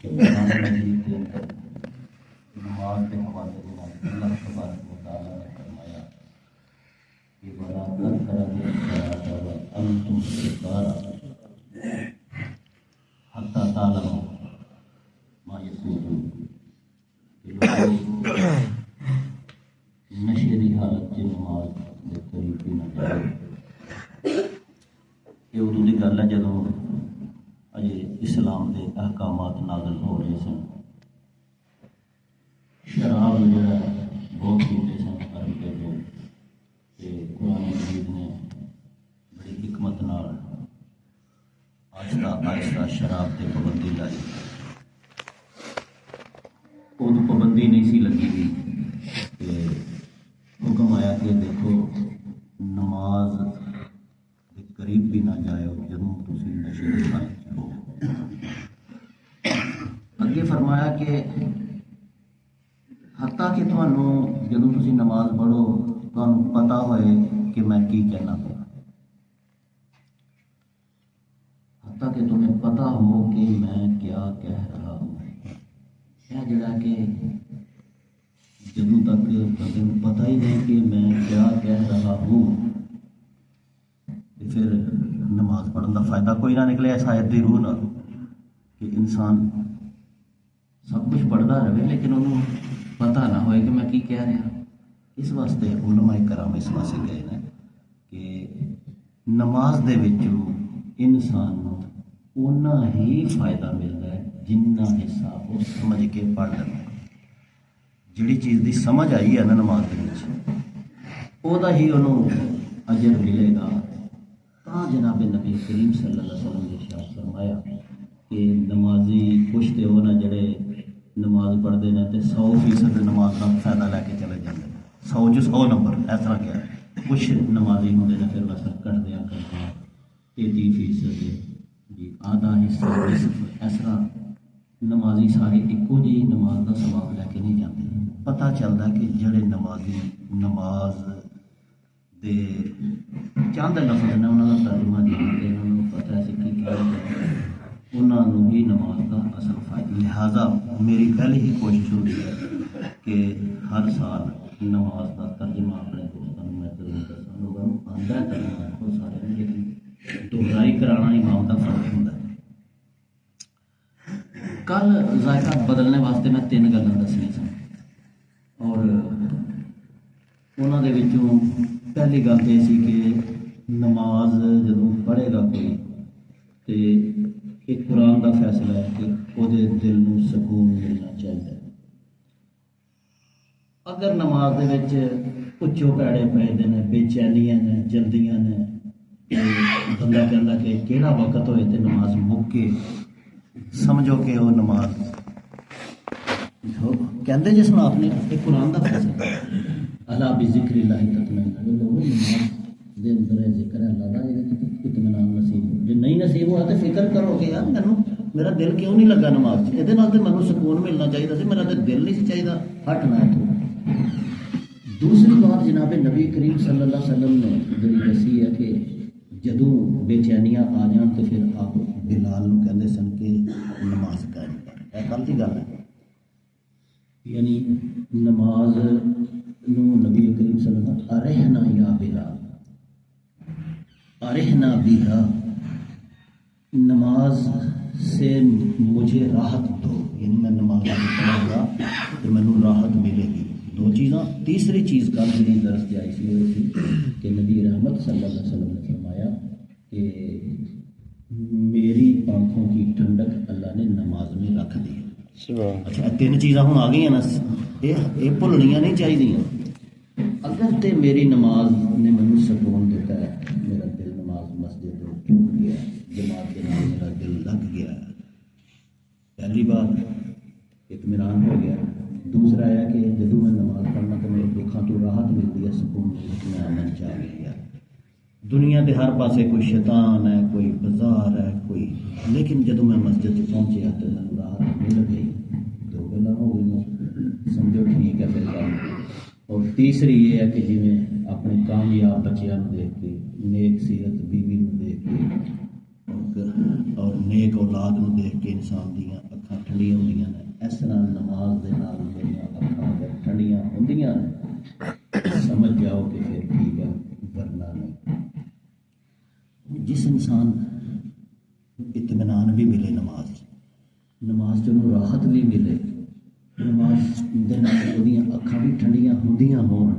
قرآن مجید کے اندر نماز کے حوالے سے اللہ تبارک و تعالیٰ نے فرمایا کہ وَلَا تَقْرَبُوا الصَّلَاةَ وَأَنْتُمْ سُكَارَىٰ حَتَّىٰ تَعْلَمُوا مَا يَقُولُونَ کہ نشے کی حالت سے نماز کے قریب بھی نہ جائے۔ یہ ادو کی گل ہے جدوں اجے اسلام کے احکامات نازل ہو رہے سن، شراب جڑا بہت پیتے سن عرب کے لوگ، کہ قرآن مجید نے بڑی حکمت نال آہستہ آہستہ شراب تے پابندی لائی۔ ادو پابندی نہیں سی لگی ہوئی کہ حکم آیا کہ دیکھو نماز کے قریب بھی نہ جاؤ جدوں تسی نشے کی حالت ہو۔ اگے فرمایا کہ حتیٰ کہ تمہوں جدوں تسی نماز پڑھو تمہیں پتہ ہوئے کہ میں کی کہنا پیا، حتیٰ کہ تمہیں پتہ ہو کہ میں کیا کہہ رہا ہوں۔ یہ جڑا کہ جدوں تک بندے کو پتہ ہی نہیں کہ میں کیا کہہ رہا ہوں، پھر نماز پڑھنے کا فائدہ کوئی نہ نکلے۔ اس آیت دی روح نہ کہ انسان سب کچھ پڑھتا رہے لیکن انہوں پتہ نہ ہوئے کہ میں کی کہہ رہا۔ اس واسطے علماء کرام اس واسطے گئے ہیں کہ نماز دے وچوں انسان کو اتنا ہی فائدہ ملتا ہے جنہ حصہ وہ سمجھ کے پڑھ لینا۔ جڑی چیز دی سمجھ آئی ہے نا نماز دے وچ، وہ ہی انہوں اجر ملے گا۔ تا جناب نبی کریم صلی اللہ علیہ وسلم نے ارشاد فرمایا کہ نمازی کچھ تے وہ نہ جڑے نماز پڑھتے ہیں تو 100% نماز کا فائدہ لے کے چلے جاتے ہیں، 100 جو 100 نمبر اس طرح کیا ہے۔ کچھ نمازی ہوتے ہیں پھر بس کٹ دیا کرتے ہیں 33% جی آدھا حصہ اس طرح نمازی سارے ایکو جی نماز کا ثواب لے کے نہیں جاتے۔ پتہ چلتا ہے کہ جڑے نمازی نماز دے چند لفظ نے انہوں کا ترجمہ جانتے ہیں، انہوں کو پتہ ہے سکھی کیا انہوں ہی نماز کا اصل فائدہ۔ لہٰذا میری پہلے ہی کوشش ہوتی ہے کہ ہر سال نماز کا ترجمہ اپنے دوستوں میں ضرور دساں، لوگوں کو آتا ہے ترجمہ بہت سارے ہیں لیکن دہرائی کرانا امام کا فرق ہوتا ہے۔ کل ذائقہ بدلنے واسطے میں 3 گلاں دسنیاں سن، اور انہوں دے وچوں پہلی گل یہ سی کہ نماز جدوں پڑھے گا کوئی تو ایک قرآن کا فیصلہ ہے کہ وہ دل نو سکون ملنا چاہیے۔ اگر نماز دے وچ اچو پیڑے پے نے، بے چینیاں نے، جلدیاں نے، بندہ کہندا کہ کہڑا وقت ہوئے تو نماز مک کے سمجھو کہ وہ نماز کہندے جس میں آپ نے ایک قرآن کا فیصلہ اللہ بذکر اللہ تطمئن القلوب، نماز دے اندر ذکر ہے اللہ کا، یہ اطمینان نصیب ہو۔ جو نہیں نصیب ہوا تو فکر کرو کہ یار مینوں میرا دل کیوں نہیں لگا نماز سے، یہ تو مینوں سکون ملنا چاہیے سی، میرا تو دل نہیں سی چاہیے ہٹنا ہے۔ دوسری بات جناب نبی کریم صلی اللہ علیہ وسلم نے جڑی دسی ہے کہ جدوں بے چینیاں آ جان تو پھر آپ بلال نو کہندے سن کہ نماز قائم کر۔ یہ کل کی گل ہے، یعنی نماز نو نبی کریم صلی اللہ علیہ وسلم ارحنا یا بلال ارحنا بیہا، نماز سے مجھے راحت دو، یعنی میں نماز پڑھوں گا تو مینوں راحت ملے گی۔ 2 چیزاں۔ تیسری چیز کا میری درس جائی سی وہ تھی کہ نبی رحمت صلی اللہ علیہ وسلم نے فرمایا کہ میری آنکھوں کی ٹھنڈک اللہ نے نماز میں رکھ دی۔ اچھا 3 چیزاں ہوں آ گئی ہیں نا، یہ بھولنیاں نہیں چاہیے۔ اگر تے میری نماز نے مجھے سکون دیتا ہے، میرا دل نماز مسجد میں ٹوٹ گیا، جماعت کے نام میرا دل لگ گیا، پہلی بات اطمینان ہو گیا۔ دوسرا ہے کہ جدوں میں نماز پڑھنا تو میرے دکھاں تو راحت ملتی ہے، سکون ملتی ہے، امن چاہ گیا۔ دنیا کے ہر پاسے کوئی شیطان ہے، کوئی بازار ہے، کوئی، لیکن جدوں میں مسجد پہنچیا تو راحت مل گئی۔ 2 گلاں ہو گئی، سمجھو ٹھیک ہے پھر کام۔ اور تیسری یہ ہے کہ جی میں اپنے کامیاب بچیاں دیکھ کے، نیک سیرت بیوی نو دیکھ کے اور نیک اولاد نو دیکھ کے انسان دیاں اکھاں ٹھنڈی وکری ہوندیاں نے، اس طرح نماز دے نال میریاں اکھاں اگر ٹھنڈیاں ہوندیاں نے سمجھ جاؤ کہ پھر ٹھیک ہے، ورنہ نہیں۔ جس انسان اطمینان بھی ملے نماز جو راحت بھی ملے، نماز دے نال اودیاں اکھاں بھی ٹھنڈیاں ہوندیاں ہون،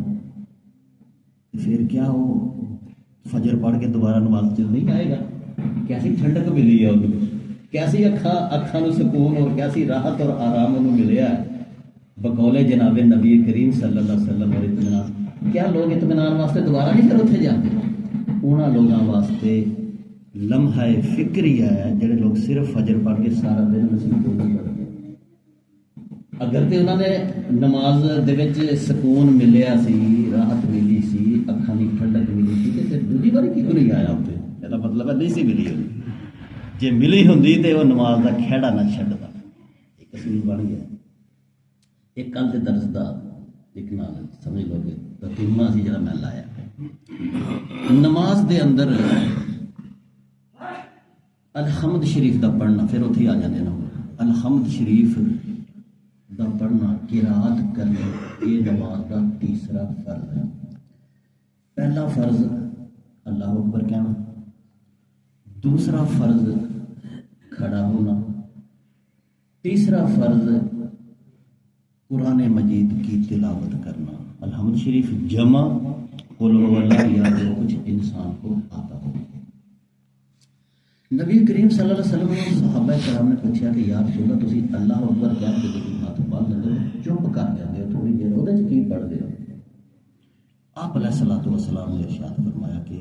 پھر کیا وہ فجر پڑھ کے دوبارہ نماز چ نہیں آئے گا؟ کیسی ٹھنڈک ملی ہے انہوں، کیسی اکھاں سکون اور کیسی راحت اور آرام انہوں ملیا ہے بقول جناب نبی کریم صلی اللہ علیہ وسلم۔ اور اطمینان، کیا لوگ اطمینان واسطے دوبارہ نہیں پھر اتنے جاتے؟ انہاں لوگوں واسطے لمحہ فکری ہے جڑے لوگ صرف فجر پڑھ کے سارا دن سکون نہیں پڑھتے۔ اگر تے انہوں نے نماز دے وچ سکون ملیا سی، راحت ملی سی، اکھاں دی ٹھنڈک ملی سی، تے دوسری باری کیوں نہیں آیا اتنے؟ یہ مطلب ہے نہیں سی ملی ہوئی، جی ملی ہوندی تے وہ نماز دا کھیڑا نہ چھڈدا۔ ایک اصول بن گیا۔ ایک کل کے درس دا ایک نال سمجھ لو کہ تتیمہ سی جڑا میں لایا نماز دے اندر الحمد شریف دا پڑھنا، پھر اتنے آ جانے نا الحمد شریف دا پڑھنا، قرات کرنا، یہ نماز دا تیسرا فرض ہے۔ پہلا فرض اللہ اکبر کہنا، دوسرا فرض کھڑا ہونا، تیسرا فرض قرآن مجید کی تلاوت کرنا۔ الحمد شریف جمع قل هو اللہ یا جو کچھ انسان کو آتا ہو۔ نبی کریم صلی اللہ علیہ وسلم نے صحابہ کرام نے پوچھا کہ یا رسول اللہ تسی اللہ اکبر کہہ کے جب ہاتھ باندھ لیندے ہو چپ کر جاندے ہو تھوڑی دیر، وہ کی پڑھتے ہو؟ آپ علیہ الصلوۃ والسلام نے ارشاد فرمایا کہ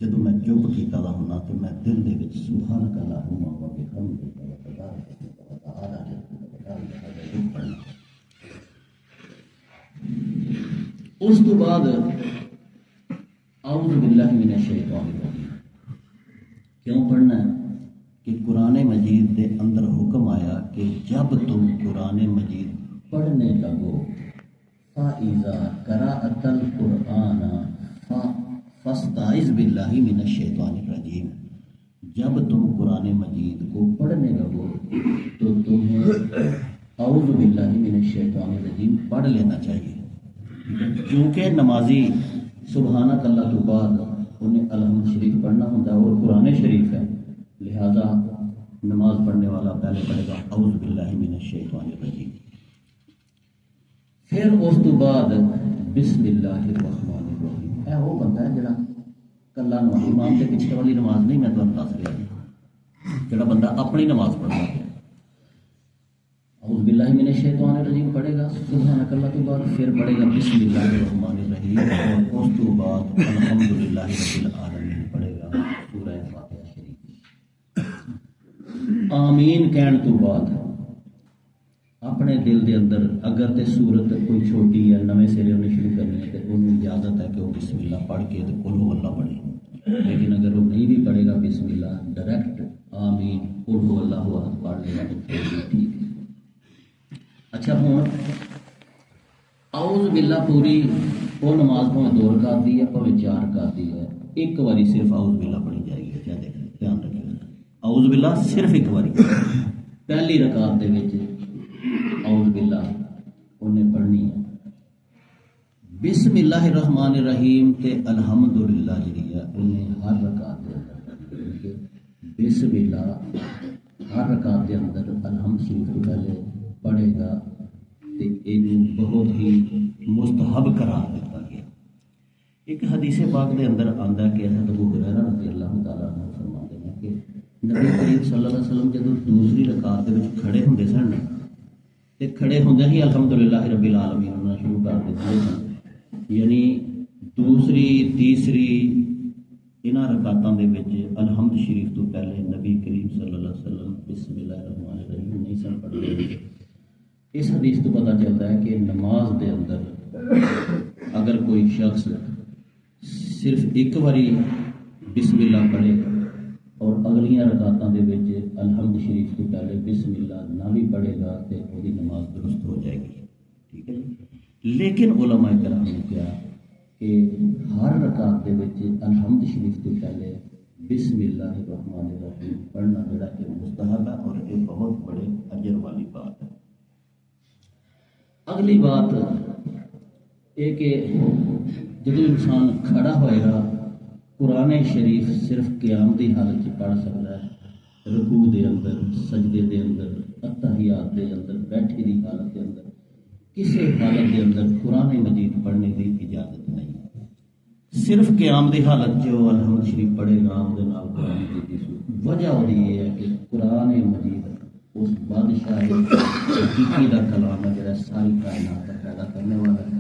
جب میں چپ کیتا دا ہونا تو میں دل دے وچ سبحانک اللہم و بحمدک و تبارک اسمک و تعالی جدک و لا الہ الا انت پڑھنا۔ اس تو بعد اعوذ باللہ من الشیطان الرجیم کیوں پڑھنا ہے؟ کہ قرآن مجید دے اندر حکم آیا کہ جب تم قرآن مجید پڑھنے لگو فَإِذَا قَرَأْتَ الْقُرْآنَ فَاسْتَعِذْ بِاللَّهِ مِنَ الشَّيْطَانِ الرَّجِيمِ، جب تم قرآن مجید کو پڑھنے لگو تو تمہیں اعوذ باللہ من الشیطان الرجیم پڑھ لینا چاہیے، کیونکہ نمازی سبحانک اللہ تو بعد انہیں الحمد شریف پڑھنا ہوتا ہے اور قرآن شریف ہے، لہذا نماز پڑھنے والا پہلے پڑھے گا اعوذ باللہ من الشیطان الرجیم، پھر اس تو بعد بسم اللہ الرحمن الرحیم۔ اے وہ بندہ ہے جڑا کلا امام کے پیچھے والی نماز نہیں، میں تمہیں دس رہا جڑا بندہ اپنی نماز پڑھتا ہے اعوذ باللہ من الشیطان الرجیم پڑھے گا سبحانک اللہ تو بعد، پھر پڑھے گا بسم اللہ الرحمن الرحیم، اور اس تو بعد الحمدللہ رب العالمین پڑھے گا سورہ فاتحہ شریف۔ آمین کہن تو بعد اپنے دل دے اندر اگر تے صورت کوئی چھوٹی ہے نویں سرے انہیں شروع کرنی ہے تو انہوں اجازت ہے کہ وہ بسم اللہ پڑھ کے تو قل هو اللہ پڑھے، لیکن اگر وہ نہیں بھی پڑھے گا بسم اللہ ڈائریکٹ آمین قل هو اللہ احد پڑھ لے گا تو پھر بھی ٹھیک ہے۔ اچھا ہوں اعوذ باللہ پوری وہ نماز پاویں 2 رکعت دی ہے پاویں 4 رکعت دی ہے، ایک باری صرف اعوذ باللہ پڑھی جائے گی۔ کیا دیکھیں دھیان رکھیں اعوذ باللہ صرف ایک باری، پہلی رکعت دے وچ اعوذ باللہ انہیں پڑھنی ہے۔ بسم اللہ الرحمن الرحیم تے الحمدللہ جڑی ہے انہیں ہر رکعت دے اندر پڑھنی ہے۔ بسم اللہ ہر رکعت دے اندر الحمد شریف تو پہلے پڑھے گا تے اینوں بہت ہی مستحب قرار دیتا گیا۔ ایک حدیث پاک دے اندر آندا ہے کہ حضرت ابو ہریرہ رضی اللہ تعالیٰ عنہ فرماتے ہیں کہ نبی کریم صلی اللہ علیہ وسلم جب دوسری رکعت دے وچ کھڑے ہوندے سن تے کھڑے ہوندے ہی الحمدللہ رب العالمین ہونا شروع کر دیتے سن، یعنی دوسری تیسری انہاں رکعتاں دے وچ الحمد شریف تو پہلے نبی کریم صلی اللہ علیہ وسلم بسم اللہ الرحمن الرحیم نہیں سن پڑھتے۔ اس حدیث تو پتہ چلتا ہے کہ نماز دے اندر اگر کوئی شخص صرف ایک باری بسم اللہ پڑھے اور اگلیاں رکعتاں دے وچ الحمد شریف تو پہلے بسم اللہ نہ بھی پڑھے گا تو وہی نماز درست ہو جائے گی، ٹھیک ہے جی۔ لیکن علماء کرام نے کہا کہ ہر رکعت دے وچ الحمد شریف تو پہلے بسم اللہ الرحمن الرحیم پڑھنا جڑا کہ مستحب ہے اور یہ بہت بڑے اجر والی بات اگلی بات یہ کہ جب انسان کھڑا ہوئے گا قرآن شریف صرف قیام دی حالت پڑھ سکتا ہے، رکوع دے اندر، سجدے دے اندر، اتحیات دے اندر، بیٹھی دی حالت دے اندر، کسی حالت دے اندر قرآن مجید پڑھنے کی اجازت نہیں۔ صرف قیام دی حالت جو الحمد شریف پڑھے گا وہ قرآن مجید کی وجہ وہی یہ ہے کہ قرآن مجید اس بادشاہ حقیقی کا کلام ہے جڑا ساری کائنات کا پیدا کرنے والا ہے۔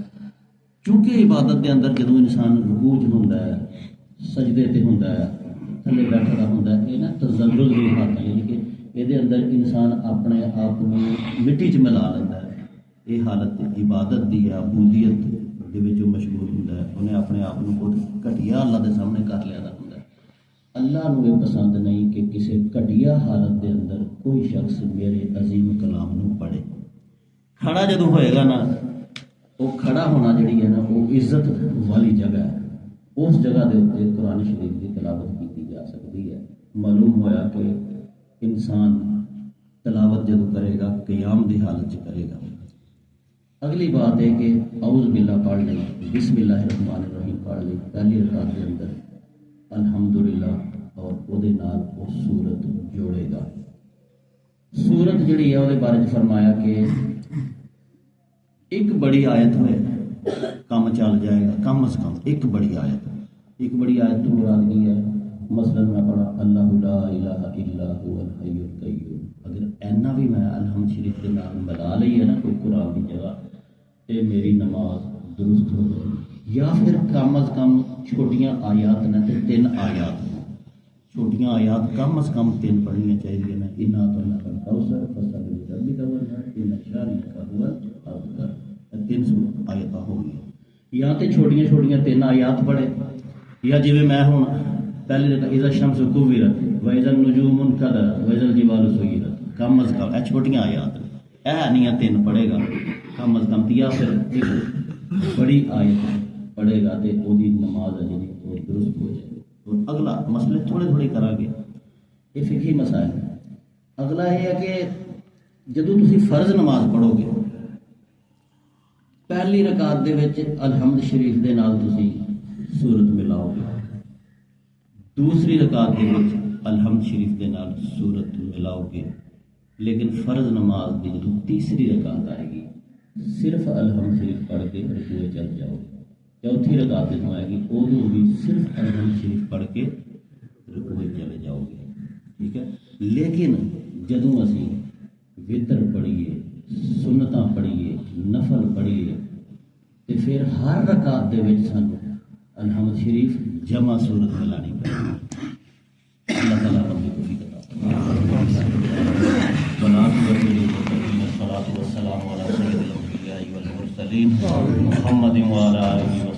چونکہ عبادت کے اندر جدوں انسان رکوع ہوندا ہے، سجدے تے ہوندا ہے، تھلے بیٹھا ہوندا ہے، یہ نا تزلل دی حالت ہے، یعنی کہ یہ اندر انسان اپنے آپ کو مٹی چ ملا لینا ہے۔ یہ حالت عبادت دی ہے، عبودیت دے وچ مشغول ہوندا ہے، انہیں اپنے آپ کو بہت گھٹیا اللہ دے سامنے کر لیا ہوندا ہے۔ اللہ نو یہ پسند نہیں کہ کسی گھٹیا حالت دے اندر کوئی شخص میرے عظیم کلام نو پڑھے۔ کھڑا جدوں ہوئے گا نا، وہ کھڑا ہونا جڑی ہے نا وہ عزت والی جگہ ہے، اس جگہ دے اوپر قرآن شریف کی تلاوت کی جا سکتی ہے۔ معلوم ہویا کہ انسان تلاوت جدوں کرے گا قیام دی حالت چ کرے گا۔ اگلی بات ہے کہ اعوذ باللہ پڑھ لیں، بسم اللہ الرحمن الرحیم پڑھ لیں پہلی رکعت کے اندر، الحمدللہ، اور وہ سورت جوڑے گا۔ سورت جڑی ہے وہ بارے فرمایا کہ ایک بڑی آیت ہوئے کم چل جائے گا، کم از کم ایک بڑی آیت۔ ایک بڑی آیت تو مراد کی ہے، مثلا میں پڑھا اللہ لا الہ الا هو الحی القیوم، اگر اینا بھی میں الحمد شریف کے نام ملا لی ہے نا کوئی قرآن کی جگہ، تے میری نماز درست ہو گئی۔ یا پھر کم از کم چھوٹیاں آیات نے تے 3 آیات، چھوٹیاں آیات کم از کم 3 پڑھنیاں چاہیے نا۔ انا اعطیناک الکوثر فصل لربک وانحر ان شانئک هو الابتر، 3 آیات ہو گئی۔ یا تے چھوٹیاں چھوٹیاں 3 آیات پڑھے، یا جی میں ہوں پہلے اذا الشمس کورت واذا النجوم انکدرت واذا الجبال سیرت، کم از کم اے چھوٹیاں آیات نہیں 3 پڑھے گا کم از کم، یا پھر ایک بڑی آیت پڑھے گا تے وہ نماز ہے جی وہ درست ہو جائے گی۔ اور اگلا مسئلے تھوڑے تھوڑے کرا گے، یہ فقہی مسائل۔ اگلا یہ ہے کہ جدوں تسی فرض نماز پڑھو گے، پہلی رکعت دے وچ الحمد شریف دے نال تسی سورت ملاؤ گے، دوسری رکعت دے وچ الحمد شریف دے نال سورت ملاؤ گے، لیکن فرض نماز دی جدوں تیسری رکعت آئے گی صرف الحمد شریف پڑھ کے رکوع چل جاؤ گے۔ چوتھی رکعت جدوں آئے گی ادوں بھی صرف الحمد شریف پڑھ کے رکوع چلے جاؤ گے، ٹھیک ہے۔ لیکن جدوں اسی وتر پڑھیے، سنتاں پڑھیے، نفل پڑھیے، تے پھر ہر رکعت دے وچ سانوں الحمد شریف جمع صورت ملانی پڑے۔ اللہ تعالیٰ ہمیں توفیق عطا فرمائے۔ والسلام علی سید الانبیاء والمرسلین محمد وعلی آلہ